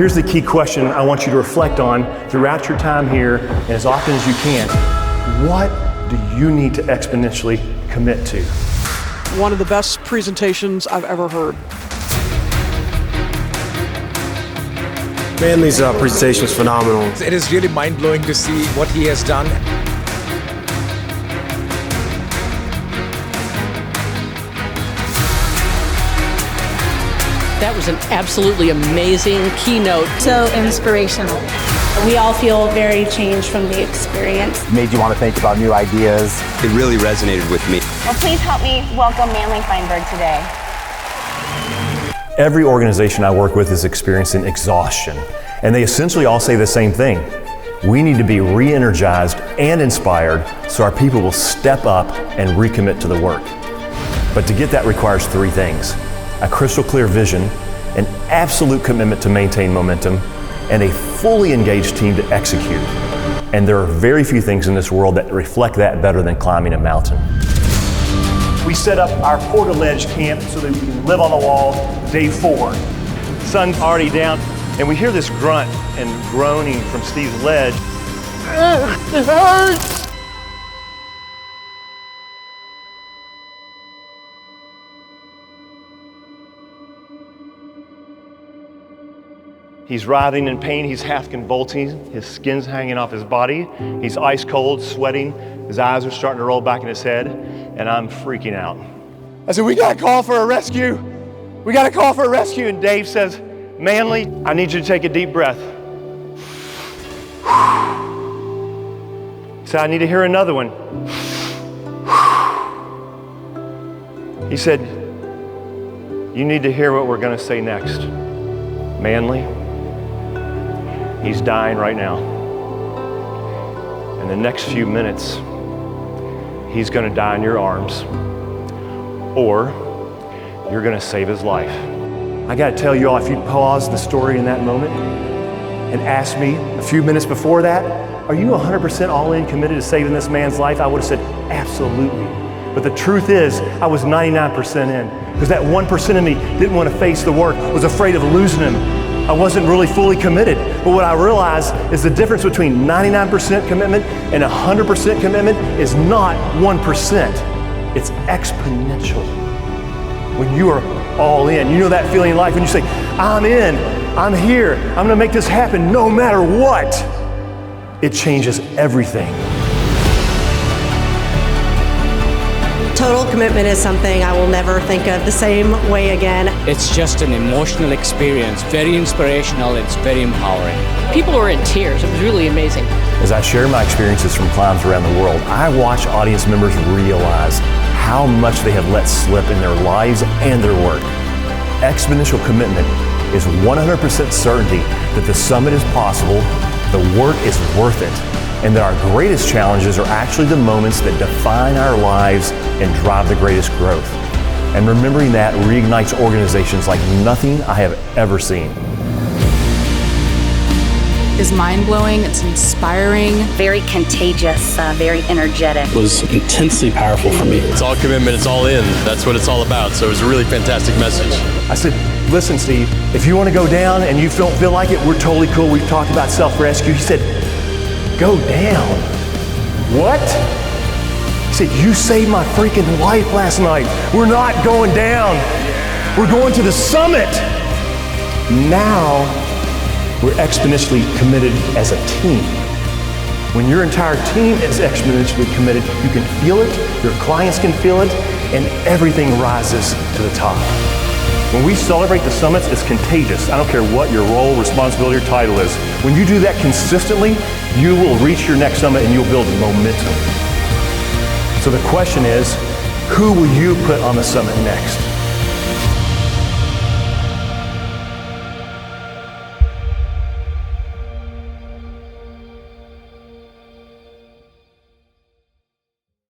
here's the key question I want you to reflect on throughout your time here and as often as you can. What do you need to exponentially commit to? One of the best presentations I've ever heard. Manley's presentation was phenomenal. It is really mind-blowing to see what he has done. That was an absolutely amazing keynote. So inspirational. We all feel very changed from the experience. Made you want to think about new ideas. It really resonated with me. Well, please help me welcome Manley Feinberg today. Every organization I work with is experiencing exhaustion, and they essentially all say the same thing. We need to be re-energized and inspired so our people will step up and recommit to the work. But to get that requires three things: a crystal clear vision, an absolute commitment to maintain momentum, and a fully engaged team to execute. And there are very few things in this world that reflect that better than climbing a mountain. We set up our portaledge camp so that we can live on the wall day 4. Sun's already down, and we hear this grunt and groaning from Steve's ledge. It hurts! He's writhing in pain, he's half convulsing, his skin's hanging off his body, he's ice cold, sweating, his eyes are starting to roll back in his head, and I'm freaking out. I said, we gotta call for a rescue. We gotta call for a rescue. And Dave says, Manley, I need you to take a deep breath. He said, I need to hear another one. He said, you need to hear what we're gonna say next. Manley, he's dying right now. In the next few minutes, he's gonna die in your arms, or you're gonna save his life. I gotta tell you all, if you'd pause the story in that moment and ask me a few minutes before that, are you 100% all in committed to saving this man's life? I would have said, absolutely. But the truth is, I was 99% in, because that 1% of me didn't want to face the work, was afraid of losing him. I wasn't really fully committed. But what I realized is the difference between 99% commitment and 100% commitment is not 1%. It's exponential. When you are all in, you know that feeling in life when you say, I'm in, I'm here, I'm gonna make this happen no matter what. It changes everything. Total commitment is something I will never think of the same way again. It's just an emotional experience, very inspirational, it's very empowering. People were in tears, it was really amazing. As I share my experiences from climbs around the world, I watch audience members realize how much they have let slip in their lives and their work. Exponential commitment is 100% certainty that the summit is possible, the work is worth it, and that our greatest challenges are actually the moments that define our lives and drive the greatest growth. And remembering that reignites organizations like nothing I have ever seen. It's mind-blowing, it's inspiring. Very contagious, very energetic. It was intensely powerful for me. It's all commitment, it's all in. That's what it's all about. So it was a really fantastic message. I said, listen, Steve, if you want to go down and you don't feel like it, we're totally cool. We've talked about self-rescue. He said, go down. What? He said, you saved my freaking life last night. We're not going down. We're going to the summit. Now, we're exponentially committed as a team. When your entire team is exponentially committed, you can feel it, your clients can feel it, and everything rises to the top. When we celebrate the summits, it's contagious. I don't care what your role, responsibility, or title is. When you do that consistently, you will reach your next summit and you'll build momentum. So the question is, who will you put on the summit next?